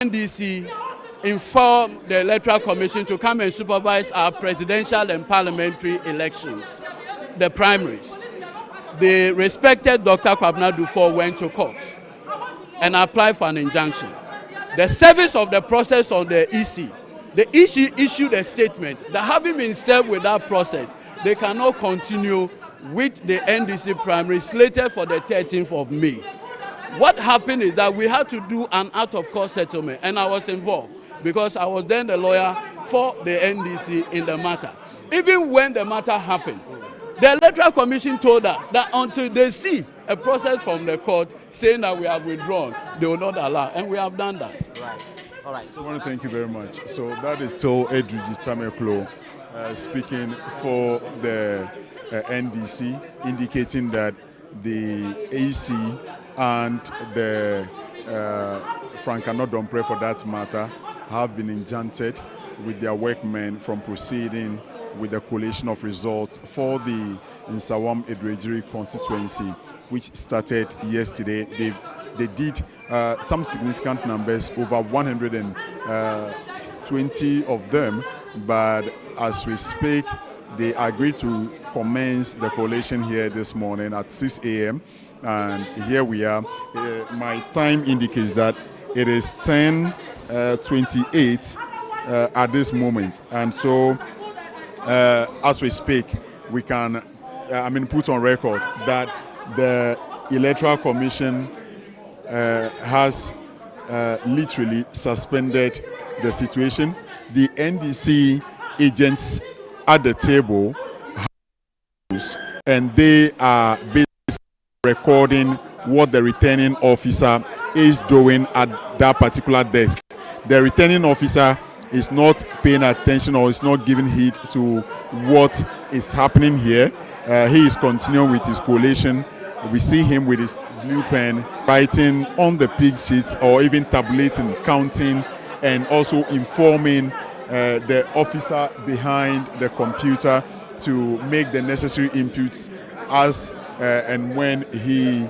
NDC informed the Electoral Commission to come and supervise our presidential and parliamentary elections, the primaries. The respected Dr. Kwabena Dufo went to court and applied for an injunction. The service of the process on the EC, the EC issued a statement that having been served with that process, they cannot continue with the NDC primary slated for the 13th of May. What happened is that we had to do an out-of-court settlement, and I was involved because I was then the lawyer for the NDC in the matter. Even when the matter happened, the Electoral Commission told us that until they see a process from the court saying that we have withdrawn, they will not allow, and we have done that. Right. All right. So I want to thank you very much. So that is still Adoagyiri Tameklo speaking for the NDC, indicating that the AC and the Frank Anodompre, for that matter, have been injuncted with their workmen from proceeding with the collation of results for the Nsawam Adoagyiri constituency, which started yesterday. They did some significant numbers, over 120 of them, but as we speak, they agreed to commence the collation here this morning at 6 a.m. and here we are. My time indicates that it is 10:28 at this moment, and so as we speak, we can put on record that the Electoral Commission has literally suspended the situation. The NDC agents at the table, and they are basically recording what the returning officer is doing at that particular desk. The returning officer is not paying attention or is not giving heed to what is happening here. He is continuing with his collation. We see him with his blue pen writing on the pig sheets or even tabulating, counting, and also informing the officer behind the computer to make the necessary inputs as and when he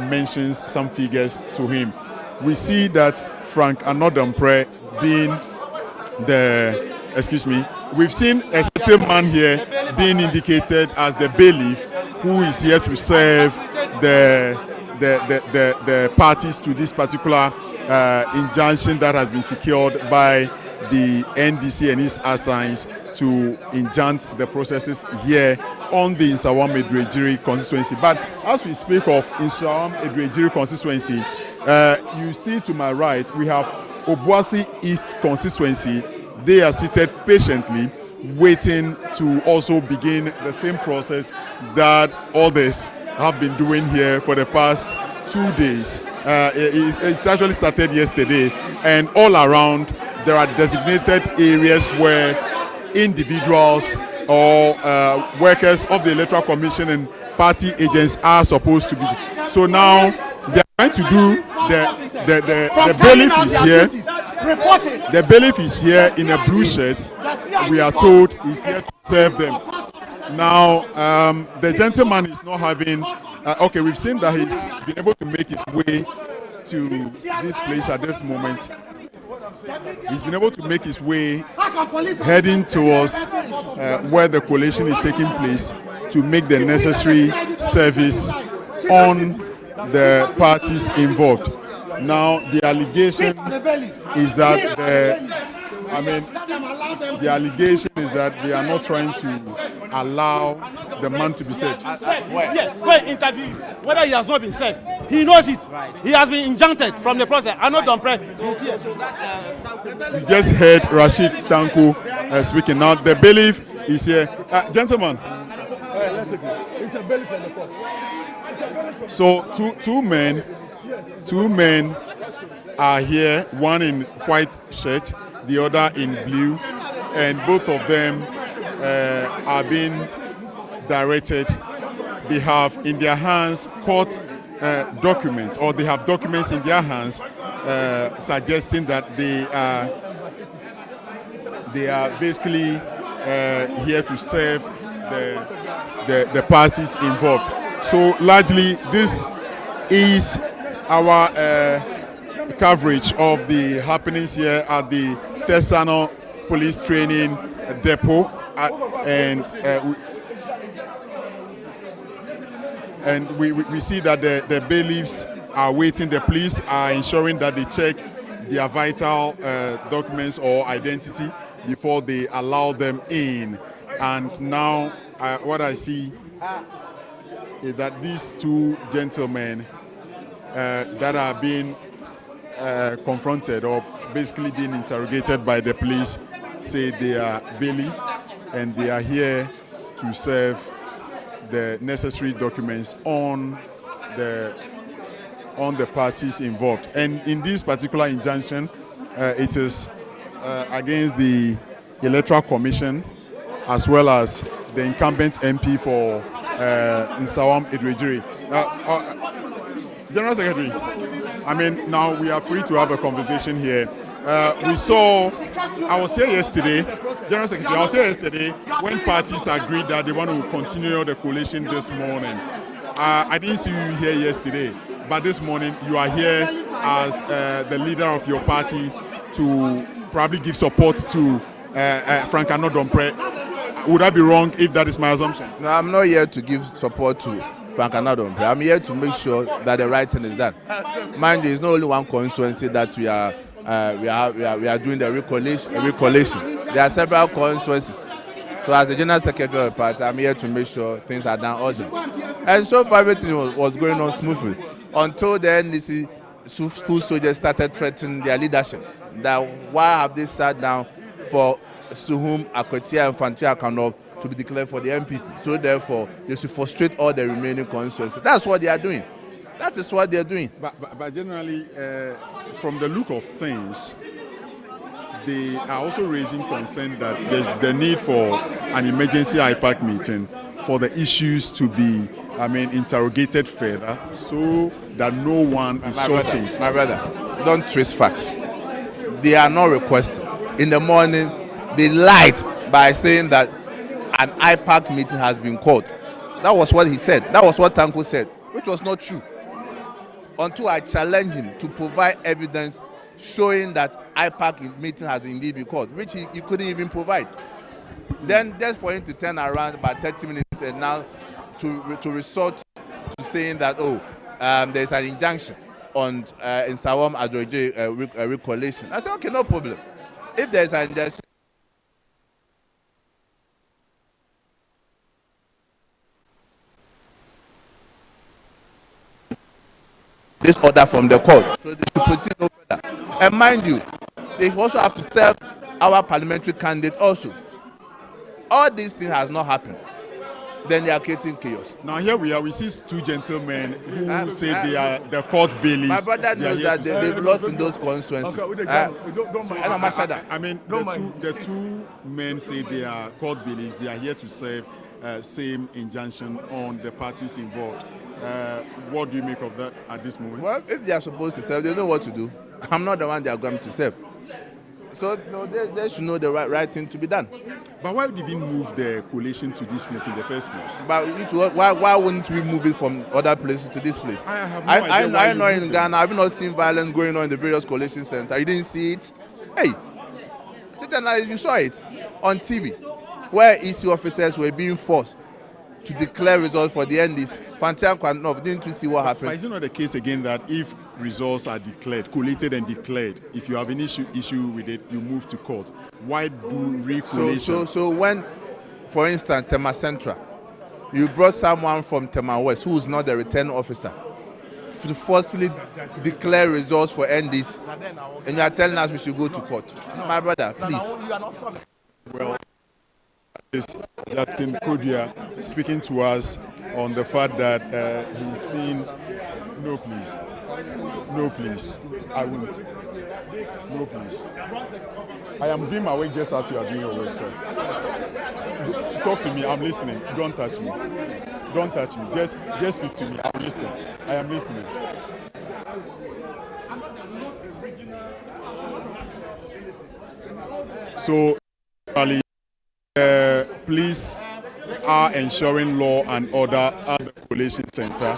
mentions some figures to him. We see that Frank Anodompre being we've seen a certain man here being indicated as the bailiff who is here to serve the parties to this particular injunction that has been secured by the NDC and its assigns to injunct the processes here on the Nsawam Adoagyiri constituency. But as we speak of Nsawam Adoagyiri constituency, you see to my right we have Obuasi East constituency. They are seated patiently waiting to also begin the same process that others have been doing here for the past 2 days. It actually started yesterday, and all around there are designated areas where individuals or workers of the Electoral Commission and party agents are supposed to be. So now they are trying to do the bailiff is here. The bailiff is here in a blue shirt. We are told he's here to serve them. Now the gentleman is not having. Okay, we've seen that he's been able to make his way to this place at this moment. He's been able to make his way heading towards where the collation is taking place to make the necessary service on the parties involved. Now the allegation is that they are not trying to allow the man to be served. When interview, whether he has not been served, he knows it. Right. He has been injuncted from the process. I know Dompre. You just heard Rashid Tanko speaking. Now the bailiff is here. Gentlemen. It's a bailiff in the court. So two men are here, one in white shirt, the other in blue, and both of them are being directed. They have in their hands court documents, or they have documents in their hands suggesting that they are basically here to serve the parties involved. So largely this is our coverage of the happenings here at the Tesano Police Training Depot, and we see that the bailiffs are waiting. The police are ensuring that they check their vital documents or identity before they allow them in. And now what I see is that these two gentlemen that are being confronted or basically being interrogated by the police say they are bailiff and they are here to serve the necessary documents on the parties involved. And in this particular injunction, it is against the Electoral Commission as well as the incumbent MP for Nsawam Adoagyiri. General Secretary, I mean, now we are free to have a conversation here. I was here yesterday, General Secretary, I was here yesterday when parties agreed that they want to continue the coalition this morning. I didn't see you here yesterday, but this morning you are here as the leader of your party to probably give support to Frank Anodompre. Would I be wrong if that is my assumption? No, I'm not here to give support to Frank Anodompre. I'm here to make sure that the right thing is done. Mind you, it's not only one constituency that we are doing the recollation. There are several constituencies. So as the General Secretary of the party, I'm here to make sure things are done orderly. And so far everything was going on smoothly until the NDC full soldiers started threatening their leadership. That why have they sat down for Suhum, Akotia and Fantia Kanov to be declared for the MPP? So therefore, they should frustrate all the remaining constituencies. That's what they are doing. That is what they are doing. But generally, from the look of things, they are also raising concern that there's the need for an emergency IPAC meeting for the issues to be, interrogated further so that no one is shortchanged. My brother, don't twist facts. They are not requesting. In the morning, they lied by saying that an IPAC meeting has been called. That was what he said. That was what Tanko said, which was not true. Until I challenged him to provide evidence showing that IPAC meeting has indeed been called, which he couldn't even provide. Then just for him to turn around about 30 minutes and now to resort to saying that, there's an injunction on Nsawam Adoagyiri Recollation. I said, okay, no problem. If there's an injunction, this order from the court, so they should proceed no further. And mind you, they also have to serve our parliamentary candidate also. All these things has not happened. Then they are creating chaos. Now here we are, we see two gentlemen who say they are the court bailiffs. My brother knows that they've lost in those constituencies. The two men say they are court bailiffs. They are here to serve same injunction on the parties involved. What do you make of that at this moment? Well, if they are supposed to serve, they know what to do. I'm not the one they are going to serve. So they should know the right thing to be done. But why did we move the coalition to this place in the first place? But why wouldn't we move it from other places to this place? I have no idea. I know in Ghana, I've not seen violence going on in the various coalition centers. You didn't see it? Hey, you saw it on TV, where EC officers were being forced to declare results for the NDs. Fantia Kwanov, didn't you see what happened? But is it not the case again that if results are declared, collated and declared, if you have an issue with it, you move to court? Why do recollation? So when, for instance, Tema Central, you brought someone from Tema West who is not the return officer to forcefully declare results for NDs, and you are telling us we should go to court. My brother, please. Well, is Justin Kodia speaking to us on the fact that he's seen. No, please. No, please. I won't. No, please. I am doing my work just as you are doing your work, sir. Talk to me. I'm listening. Don't touch me. Don't touch me. Just speak to me. I'm listening. I am listening. So, police are ensuring law and order at the Recollation Center,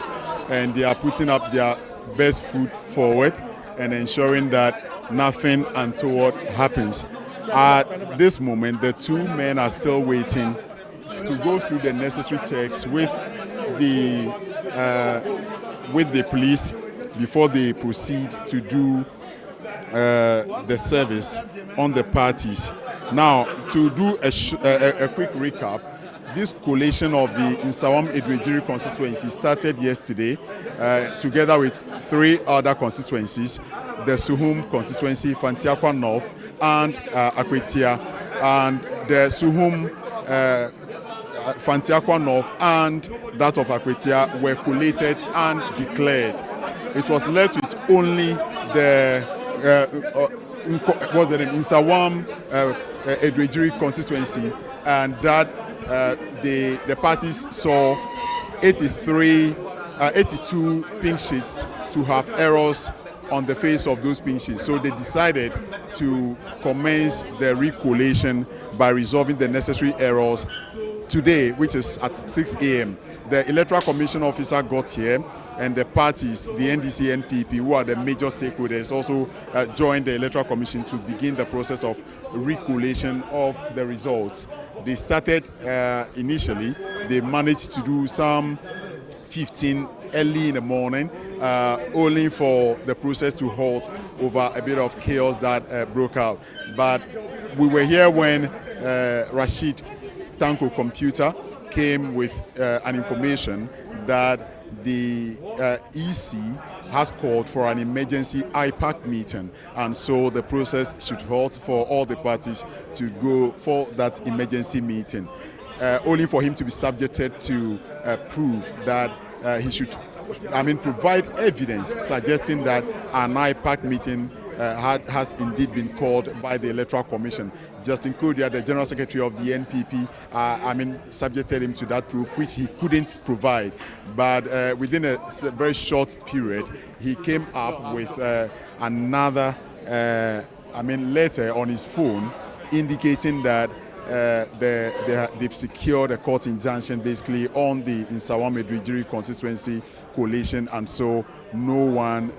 and they are putting up their best foot forward. and ensuring that nothing untoward happens. At this moment, the two men are still waiting to go through the necessary checks with the police before they proceed to do the service on the parties. Now, to do a quick recap, this collation of the Nsawam Adoagyiri constituency started yesterday together with 3 other constituencies, the Suhum constituency, Fantiakwa North, and Akwetia, and the Suhum, Fantiakwa North, and that of Akwetia were collated and declared. It was left with only the Nsawam Adoagyiri constituency, and that the parties saw 82 pink sheets to have errors on the face of those pink sheets. So they decided to commence the recollation by resolving the necessary errors today, which is at 6 a.m. The Electoral Commission officer got here, and the parties, the NDC, NPP, who are the major stakeholders, also joined the Electoral Commission to begin the process of recollation of the results. They started initially, they managed to do some 15 early in the morning, only for the process to halt over a bit of chaos that broke out. But we were here when Rashid Tanko Computer came with an information that the EC has called for an emergency IPAC meeting, and so the process should halt for all the parties to go for that emergency meeting, only for him to be subjected to prove that he should, provide evidence suggesting that an IPAC meeting has indeed been called by the Electoral Commission. Justin Kodia, the General Secretary of the NPP, subjected him to that proof, which he couldn't provide. But within a very short period, he came up with another, letter on his phone indicating that they've secured a court injunction basically on the Nsawam Adoagyiri constituency collation, and so no one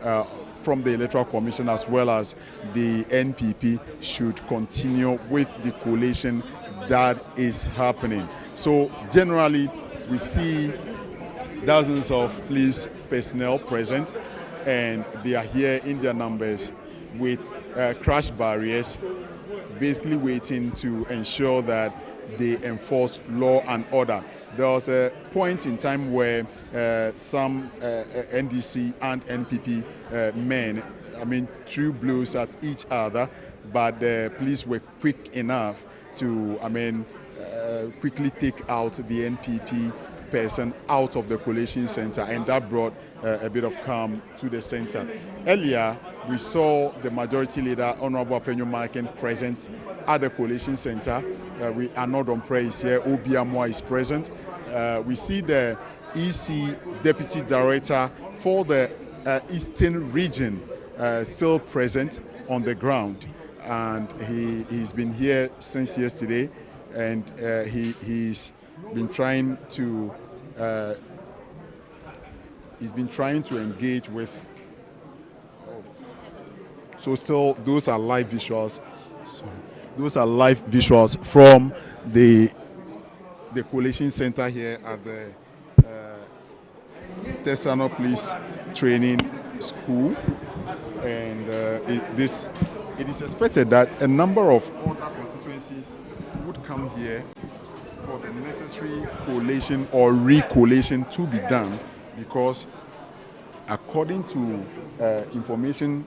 from the Electoral Commission as well as the NPP should continue with the collation that is happening. So generally, we see dozens of police personnel present, and they are here in their numbers with crash barriers, basically waiting to ensure that they enforce law and order. There was a point in time where some NDC and NPP men, threw blows at each other, but the police were quick enough to, quickly take out the NPP person out of the collation center, and that brought a bit of calm to the center. Earlier, we saw the majority leader, Honorable Afenyo Marken, present at the collation center. We are not on praise here. Obiamwa is present. We see the EC Deputy Director for the Eastern Region still present on the ground, and he's been here since yesterday, and he's been trying to engage with. So still, those are live visuals. Those are live visuals from the collation center here at the Tesano Police Training School, and it is expected that a number of other constituencies would come here for the necessary collation or recollation to be done, because according to information,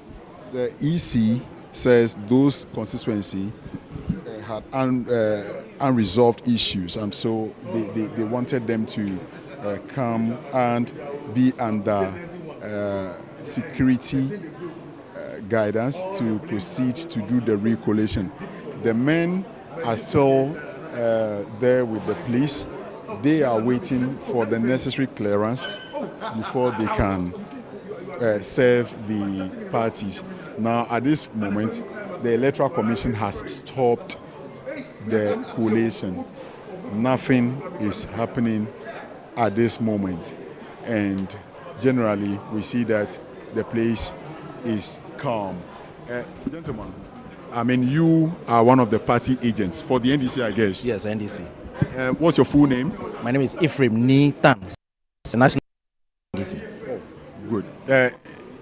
the EC says those constituencies had unresolved issues, and so they wanted them to come and be under security guidance to proceed to do the recollation. The men are still there with the police. They are waiting for the necessary clearance before they can serve the parties. Now, at this moment, the Electoral Commission has stopped the collation. Nothing is happening at this moment, and generally we see that the place is calm. Gentlemen, I mean, you are one of the party agents for the NDC, I guess. Yes, NDC. What's your full name? My name is Ephraim Nitan, national NDC. Good.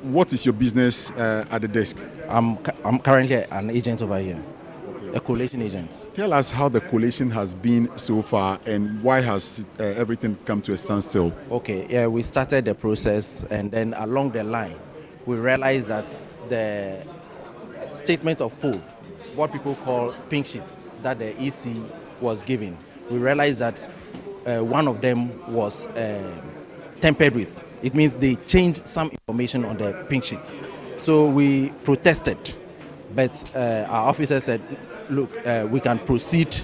What is your business at the desk? I'm currently an agent over here, a collation agent. Tell us how the collation has been so far and why has everything come to a standstill? Okay, yeah, we started the process and then along the line, we realized that the statement of poll, what people call pink sheets, that the EC was giving, we realized that one of them was tampered with. It means they changed some information on the pink sheet. So we protested, but our officer said, look, we can proceed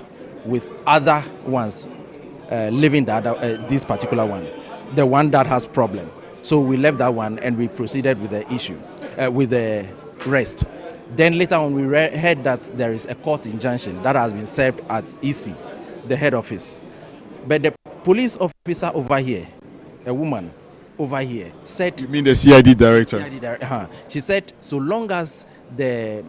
with other ones, leaving this particular one, the one that has problem. So we left that one and we proceeded with the issue, with the rest. Then later on we heard that there is a court injunction that has been served at EC, the head office. But the police officer over here, a woman over here, said... You mean the CID director? She said so long as the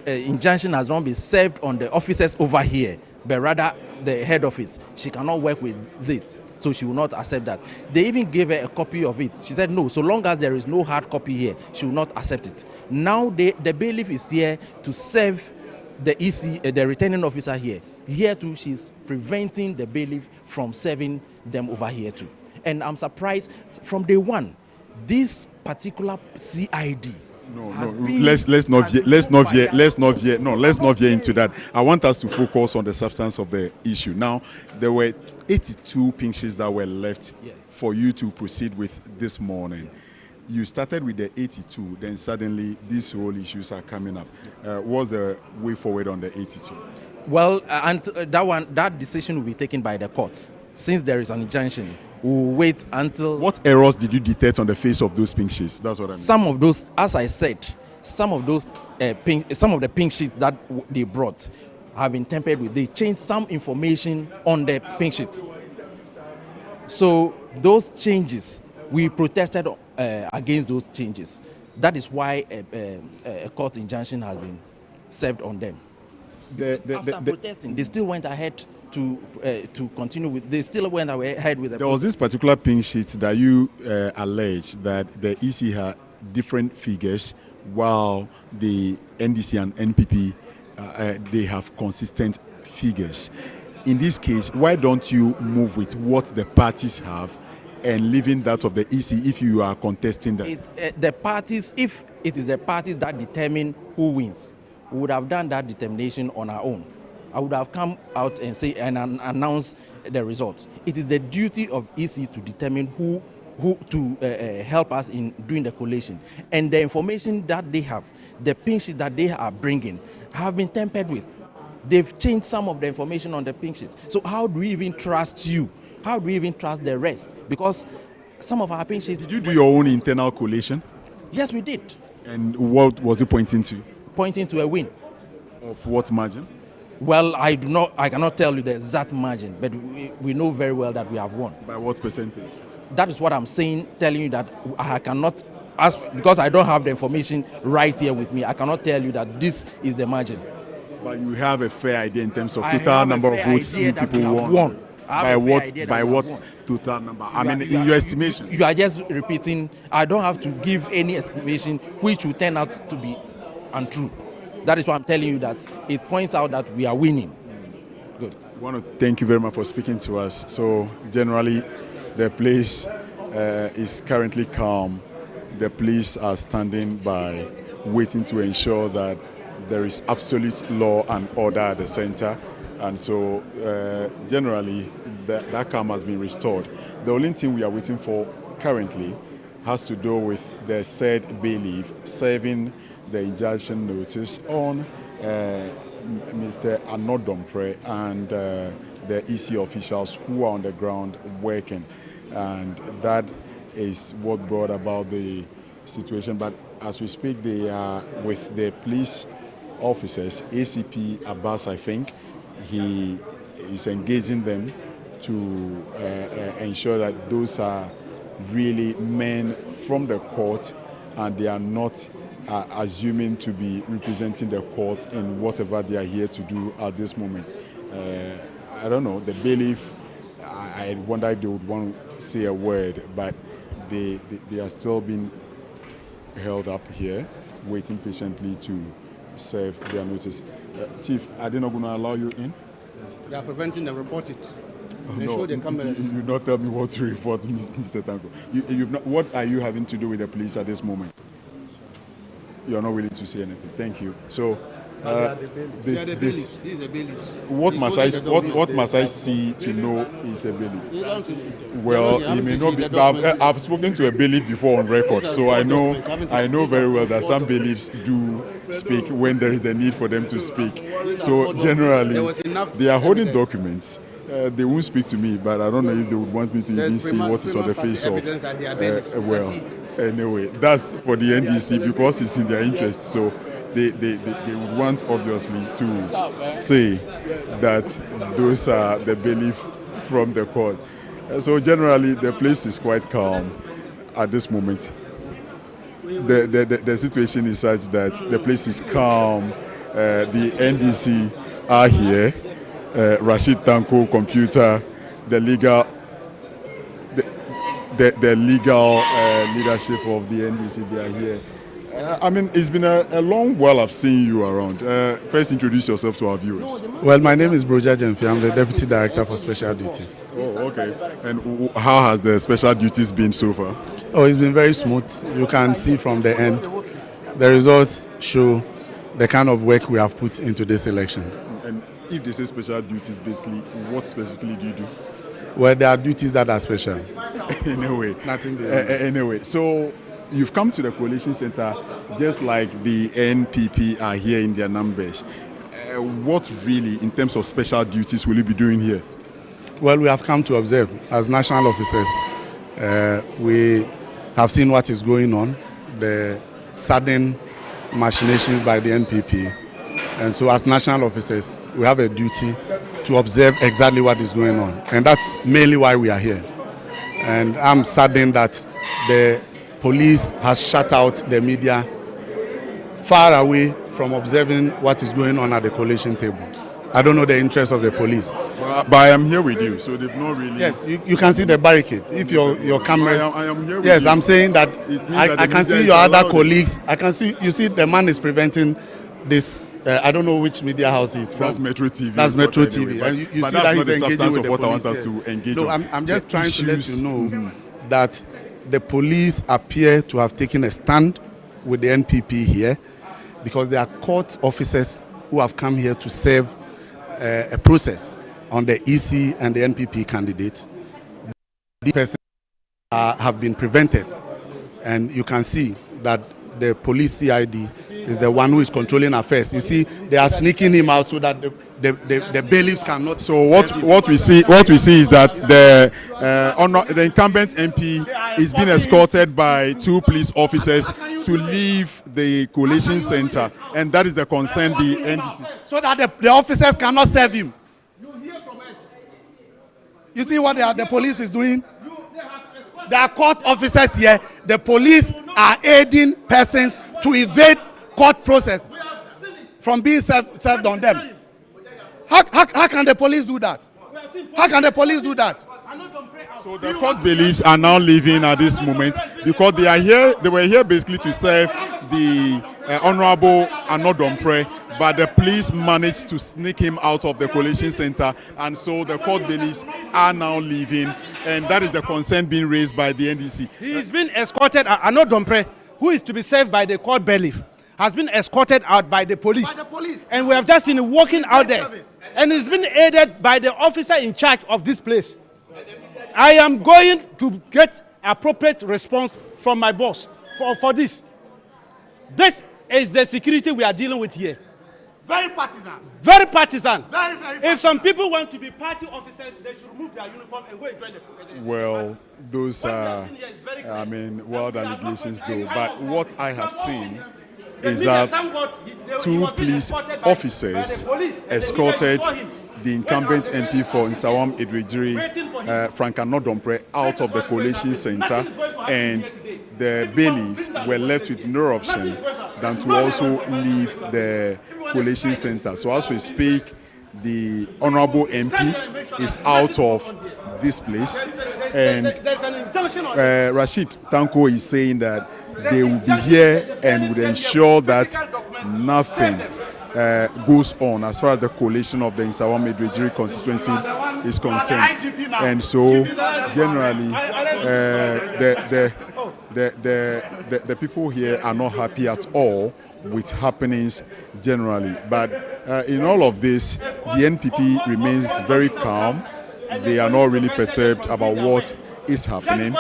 injunction has not been served on the officers over here, but rather the head office, she cannot work with it. So she will not accept that. They even gave her a copy of it. She said no, so long as there is no hard copy here, she will not accept it. Now the bailiff is here to serve the EC, the returning officer here. Here too, she's preventing the bailiff from serving them over here too. And I'm surprised from day one, this particular CID. Let's not veer into that. I want us to focus on the substance of the issue. Now, there were 82 pink sheets that were left for you to proceed with this morning. You started with the 82, then suddenly these whole issues are coming up. What's the way forward on the 82? Well, and that decision will be taken by the court. Since there is an injunction, we'll wait until... What errors did you detect on the face of those pink sheets? That's what I mean. Some of those, as I said, some of the pink sheets that they brought have been tampered with. They changed some information on the pink sheets. So those changes, we protested against those changes. That is why a court injunction has been served on them. After protesting, they still went ahead to continue with. They still went ahead with. There was this particular pink sheet that you allege that the EC had different figures, while the NDC and NPP they have consistent figures. In this case, why don't you move with what the parties have and leaving that of the EC if you are contesting that? It's, the parties, if it is the parties that determine who wins, we would have done that determination on our own. I would have come out and say and announce the results. It is the duty of EC to determine who to help us in doing the collation. And the information that they have, the pink sheet that they are bringing, have been tampered with. They've changed some of the information on the pink sheet. So how do we even trust you? How do we even trust the rest? Because some of our pink sheets... Did you do your own internal collation? Yes, we did. And what was it pointing to? Pointing to a win. Of what margin? Well, I cannot tell you the exact margin, but we know very well that we have won. By what percentage? That is what I'm saying, telling you that I cannot ask, because I don't have the information right here with me. I cannot tell you that this is the margin. But you have a fair idea in terms of total number of votes you people won. By what total number? I mean, in your estimation. You are just repeating. I don't have to give any estimation which will turn out to be untrue. That is why I'm telling you that it points out that we are winning. Good. I want to thank you very much for speaking to us. So generally, the place is currently calm. The police are standing by, waiting to ensure that there is absolute law and order at the center. And so generally, that calm has been restored. The only thing we are waiting for currently has to do with the said bailiff serving the injunction notice on Mr. Anodompre and the EC officials who are on the ground working. And that is what brought about the situation. But as we speak, they are with the police officers, ACP Abbas, I think. He is engaging them to ensure that those are really men from the court and they are not assuming to be representing the court in whatever they are here to do at this moment. I don't know, the bailiff, I wonder if they would want to say a word, but they are still being held up here, waiting patiently to serve their notice. Chief, are they not going to allow you in? They are preventing them, report it. No, you not tell me what to report, Mr. Tanko. What are you having to do with the police at this moment? You're not willing to say anything. Thank you. So, what must I see to know is a bailiff? Well, he may not be. I've spoken to a bailiff before on record, so I know very well that some bailiffs do speak when there is the need for them to speak. So generally, they are holding documents. They won't speak to me, but I don't know if they would want me to even see what is on the face of. Well, anyway, that's for the NDC because it's in their interest. So they would want, obviously, to say that those are the bailiff from the court. So generally, the place is quite calm at this moment. The situation is such that the place is calm. The NDC are here. Rashid Tanko, computer, the legal leadership of the NDC, they are here. I mean, it's been a long while I've seen you around. First, introduce yourself to our viewers. Well, my name is Broja Jemfi. I'm the Deputy Director for Special Duties. Oh, okay. And how has the special duties been so far? Oh, it's been very smooth. You can see from the end, the results show the kind of work we have put into this election. And if they say special duties, basically, what specifically do you do? Well, there are duties that are special. Anyway, Nothing anyway, so you've come to the Recollation Center just like the NPP are here in their numbers. What really, in terms of special duties, will you be doing here? Well, we have come to observe as national officers. We have seen what is going on, the sudden machinations by the NPP. And so as national officers, we have a duty to observe exactly what is going on. And that's mainly why we are here. And I'm saddened that the police has shut out the media far away from observing what is going on at the collation table. I don't know the interest of the police. But I am here with you, so they've not really... Yes, you can see the barricade. If your cameras... I am here with yes, you. I'm saying that I can see your other colleagues. It. I can see, you see the man is preventing this... I don't know which media house he's from. That's Metro TV. That's Metro TV. Anyway, and you see but that that's he's not the engaging substance with of what the I want police. us to engage No, on. I'm just trying to let you know that the police appear to have taken a stand with the NPP here because they are court officers who have come here to serve a process on the EC and the NPP candidate. These persons have been prevented, and you can see that the police CID is the one who is controlling affairs. You see, they are sneaking him out so that the bailiffs cannot. So what we see is that the incumbent MP is being escorted by 2 police officers to leave the collation center, and that is the concern the NDC. So that the officers cannot serve him. You see what the police is doing? There are court officers here. The police are aiding persons to evade court process from being served on them. How can the police do that? How can the police do that? So the court bailiffs are now leaving at this moment because they are here. They were here basically to serve the Honorable Anodompre, but the police managed to sneak him out of the collation center, and so the court bailiffs are now leaving, and that is the concern being raised by the NDC. He is being escorted. Anodompre, who is to be served by the court bailiff, has been escorted out by the police. And we have just seen him walking out there. And he's been aided by the officer in charge of this place. I am going to get appropriate response from my boss for this. This is the security we are dealing with here. Very partisan. Very partisan. Very If some people want to be party officers, they should remove their uniform and go and join the Well, those are, I mean, wild allegations though. But what I have seen is that 2 police officers escorted the incumbent MP for Nsawam Adoagyiri, Frank Anodompre, out of the collation center, and the bailiffs were left with no option than to also leave the collation center. So as we speak, the Honorable MP is out of this place, and Rashid Tanko is saying that they will be here and would ensure that nothing goes on as far as the collation of the Nsawam Adoagyiri constituency is concerned. And so generally the people here are not happy at all with happenings generally. But in all of this, the NPP remains very calm. They are not really perturbed about what is happening.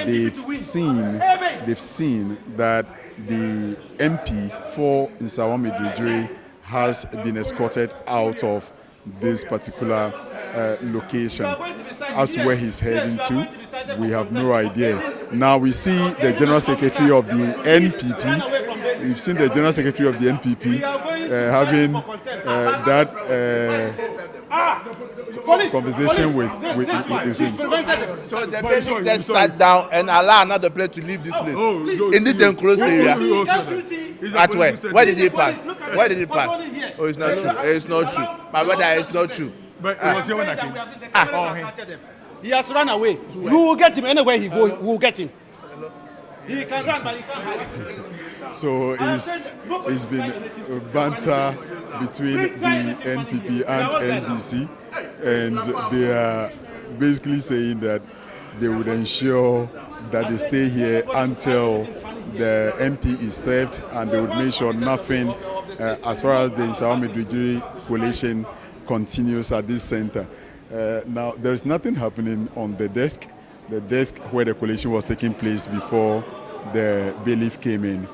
They've seen that the MP for Nsawam Adoagyiri has been escorted out of this particular location. As to where he's heading to, we have no idea. Now we see the General Secretary of the NPP. We've seen the General Secretary of the NPP having that conversation with him. So the person just sat down and allow another player to leave this place in this enclosed area. At where? Where did he pass? Where did he pass? Oh, it's not true. It's not true. My brother, it's not true. But it was here when I came. He has run away. You will get him anywhere he go. We will get him. He can run, but he can't hide. So it's been banter between the NPP and NDC, and they are basically saying that they would ensure that they stay here until the MP is served, and they would make sure nothing as far as the Nsawam Adoagyiri collation continues at this center. Now there is nothing happening on the desk where the collation was taking place before the bailiff came in.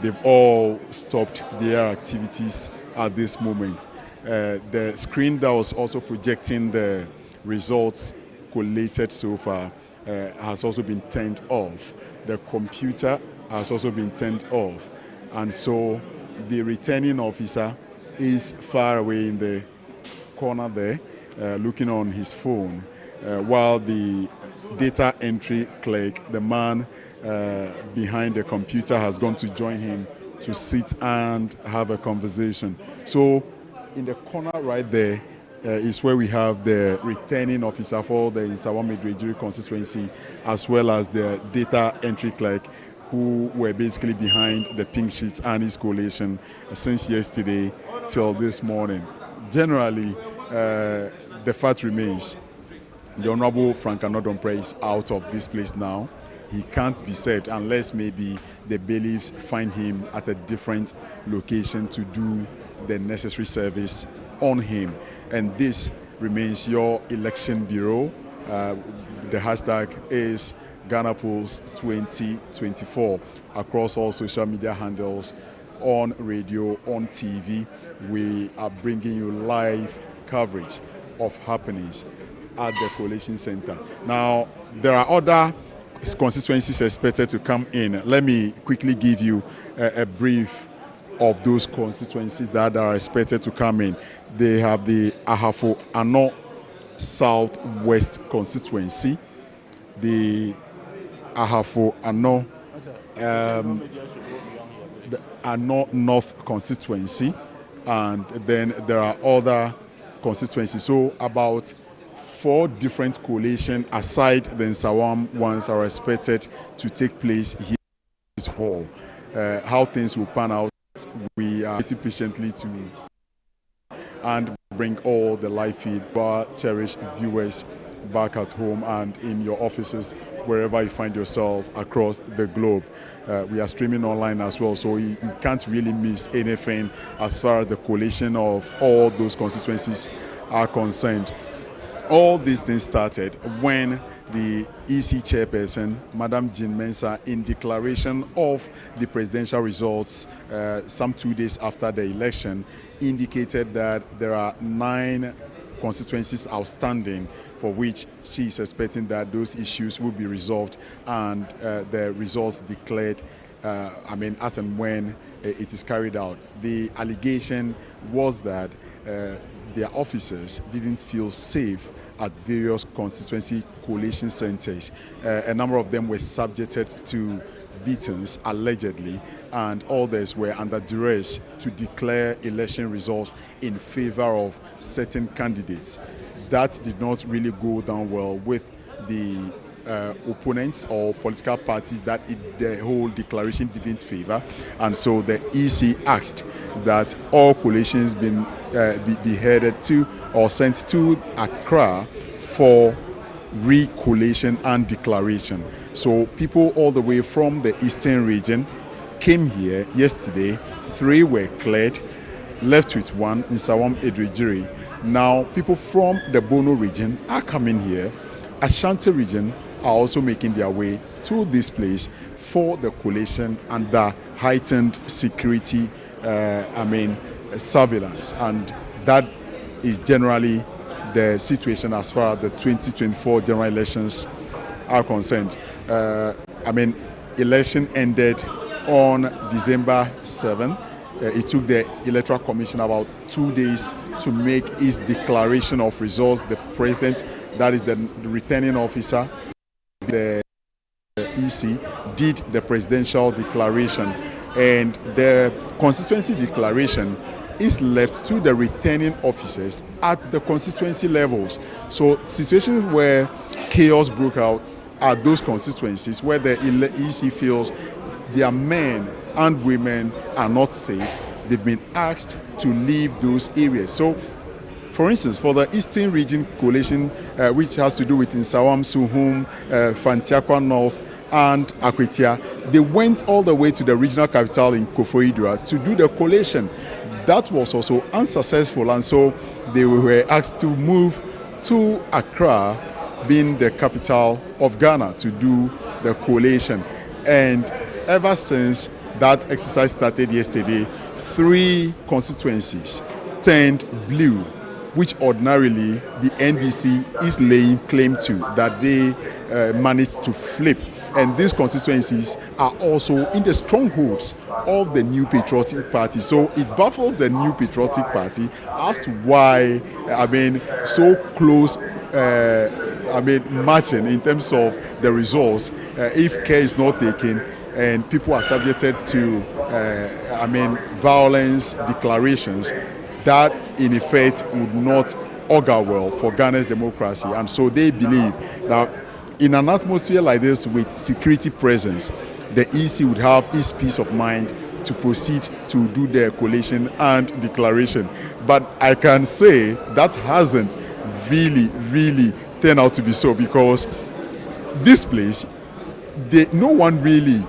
They've all stopped their activities at this moment. The screen that was also projecting the results collated so far has also been turned off. The computer has also been turned off, and so the returning officer is far away in the corner there, looking on his phone, while the data entry clerk, the man behind the computer, has gone to join him to sit and have a conversation. So in the corner right there is where we have the returning officer for the Nsawam Adoagyiri constituency, as well as the data entry clerk, who were basically behind the pink sheets and his collation since yesterday till this morning. Generally, the fact remains, the Honorable Frank Anodomprey is out of this place now. He can't be served unless maybe the bailiffs find him at a different location to do the necessary service on him. And this remains your election bureau. The hashtag is Ghana Polls 2024 across all social media handles, on radio, on TV. We are bringing you live coverage of happenings at the collation center. Now, there are other constituencies expected to come in. Let me quickly give you a brief of those constituencies that are expected to come in. They have the Ahafo Ano Southwest constituency, the Ahafo Ano the Ano North constituency, and then there are other constituencies. So about 4 different coalitions aside the Nsawam ones are expected to take place here in this hall. How things will pan out, we are waiting patiently to and bring all the live feed for our cherished viewers back at home and in your offices, wherever you find yourself across the globe. We are streaming online as well, so you can't really miss anything as far as the collation of all those constituencies are concerned. All these things started when the EC chairperson, Madam Jean Mensah, in declaration of the presidential results some 2 days after the election, indicated that there are 9 constituencies outstanding for which she is expecting that those issues will be resolved and the results declared, as and when it is carried out. The allegation was that their officers didn't feel safe at various constituency collation centers. A number of them were subjected to beatings, allegedly, and others were under duress to declare election results in favor of certain candidates. That did not really go down well with the opponents or political parties that the whole declaration didn't favor, and so the EC asked that all coalitions be headed to or sent to Accra for recollation and declaration. So people all the way from the eastern region came here yesterday. 3 were cleared, left with 1 in Nsawam, Adoagyiri. Now people from the Bono region are coming here. Ashanti region are also making their way to this place for the collation under heightened security surveillance, and that is generally the situation as far as the 2024 general elections are concerned. Election ended on December 7. It took the Electoral Commission about 2 days to make its declaration of results. The president, that is the returning officer, the EC, did the presidential declaration, and the constituency declaration is left to the returning officers at the constituency levels. So situations where chaos broke out at those constituencies where the EC feels their men and women are not safe, they've been asked to leave those areas. So, for instance, for the Eastern Region Coalition, which has to do with Nsawam, Suhum, Fantiakwa North, and Akwetia, they went all the way to the regional capital in Koforidua to do the collation. That was also unsuccessful, and so they were asked to move to Accra, being the capital of Ghana, to do the collation. And ever since that exercise started yesterday, 3 constituencies turned blue, which ordinarily the NDC is laying claim to, that they managed to flip. And these constituencies are also in the strongholds of the New Patriotic Party. So it baffles the New Patriotic Party as to why, so close, matching in terms of the results, if care is not taken, and people are subjected to, violence declarations, that in effect would not augur well for Ghana's democracy. And so they believe that in an atmosphere like this with security presence, the EC would have its peace of mind to proceed to do their collation and declaration. But I can say that hasn't really turned out to be so, because this place, no one really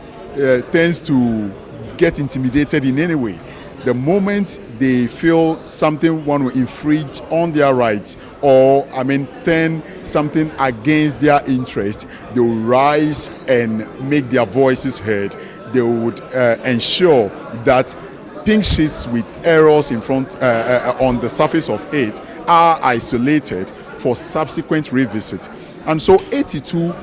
tends to get intimidated in any way. The moment they feel something one will infringe on their rights or turn something against their interest, they will rise and make their voices heard. They would ensure that pink sheets with errors in front on the surface of it are isolated for subsequent revisit. And so 82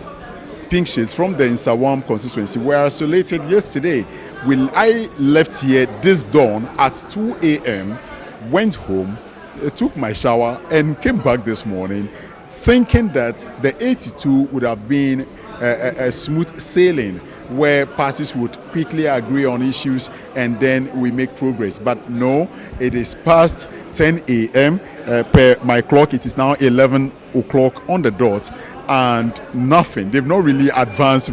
pink sheets from the Nsawam constituency were isolated yesterday. When I left here this dawn at 2 a.m., went home, took my shower, and came back this morning thinking that the 82 would have been a smooth sailing where parties would quickly agree on issues and then we make progress. But no, it is past 10 a.m. Per my clock. It is now 11 o'clock on the dot, and nothing. They've not really advanced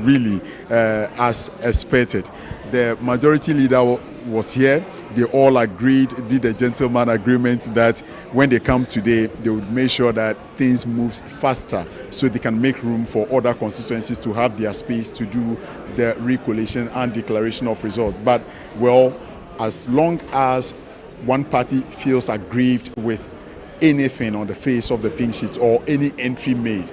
as expected. The majority leader was here. They all agreed, did a gentleman agreement that when they come today, they would make sure that things move faster so they can make room for other constituencies to have their space to do the recollation and declaration of results. But, well, as long as one party feels aggrieved with anything on the face of the pink sheet or any entry made,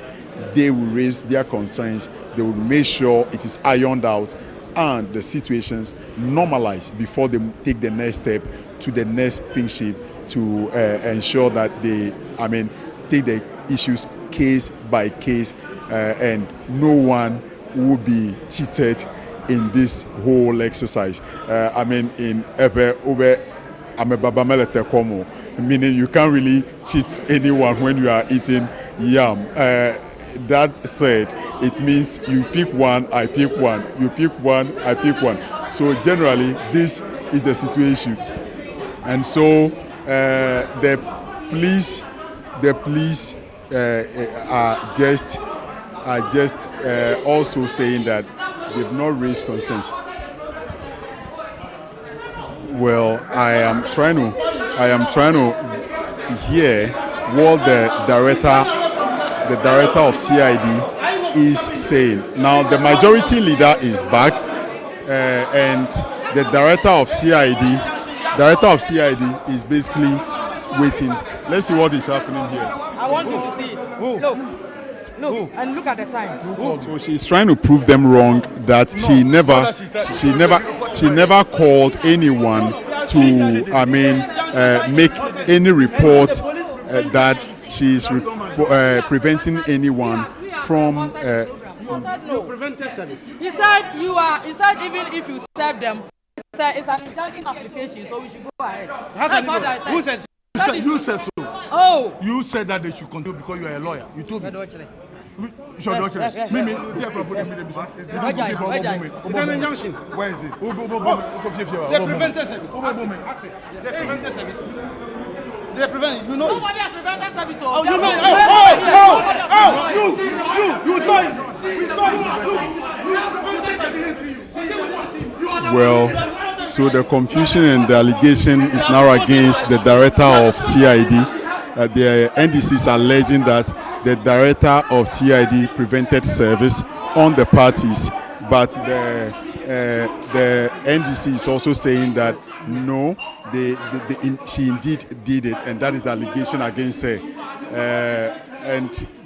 they will raise their concerns. They will make sure it is ironed out and the situations normalize before they take the next step to the next pink sheet to ensure that they, take the issues case by case, and no one will be cheated in this whole exercise. In meaning you can't really cheat anyone when you are eating yam. That said, it means you pick one, I pick one, you pick one, I pick one. So generally, this is the situation, and so the police are just also saying that they've not raised concerns. Well, I am trying to hear what the director of CID is saying. Now, the majority leader is back, and the director of CID is basically waiting. Let's see what is happening here. I want you to see it. Look, and look at the time. So she's trying to prove them wrong that she never called anyone to, make any report that she's preventing anyone from. He said even if you serve them, it's an injunction application, so we should go ahead. That's what I said. Who said? You said so. Oh. You said that they should continue because you are a lawyer. You told me. Adoagyiri. Mimi, It's an injunction. where is it? The preventive service. The preventive service. They prevent. You know. Nobody has prevented service. Oh, you know. You saw it. We saw it. Well, so the confusion and the allegation is now against the director of CID. The NDC is alleging that the director of CID prevented service on the parties, but the NDC is also saying that no, she indeed did it, and that is the allegation against her. And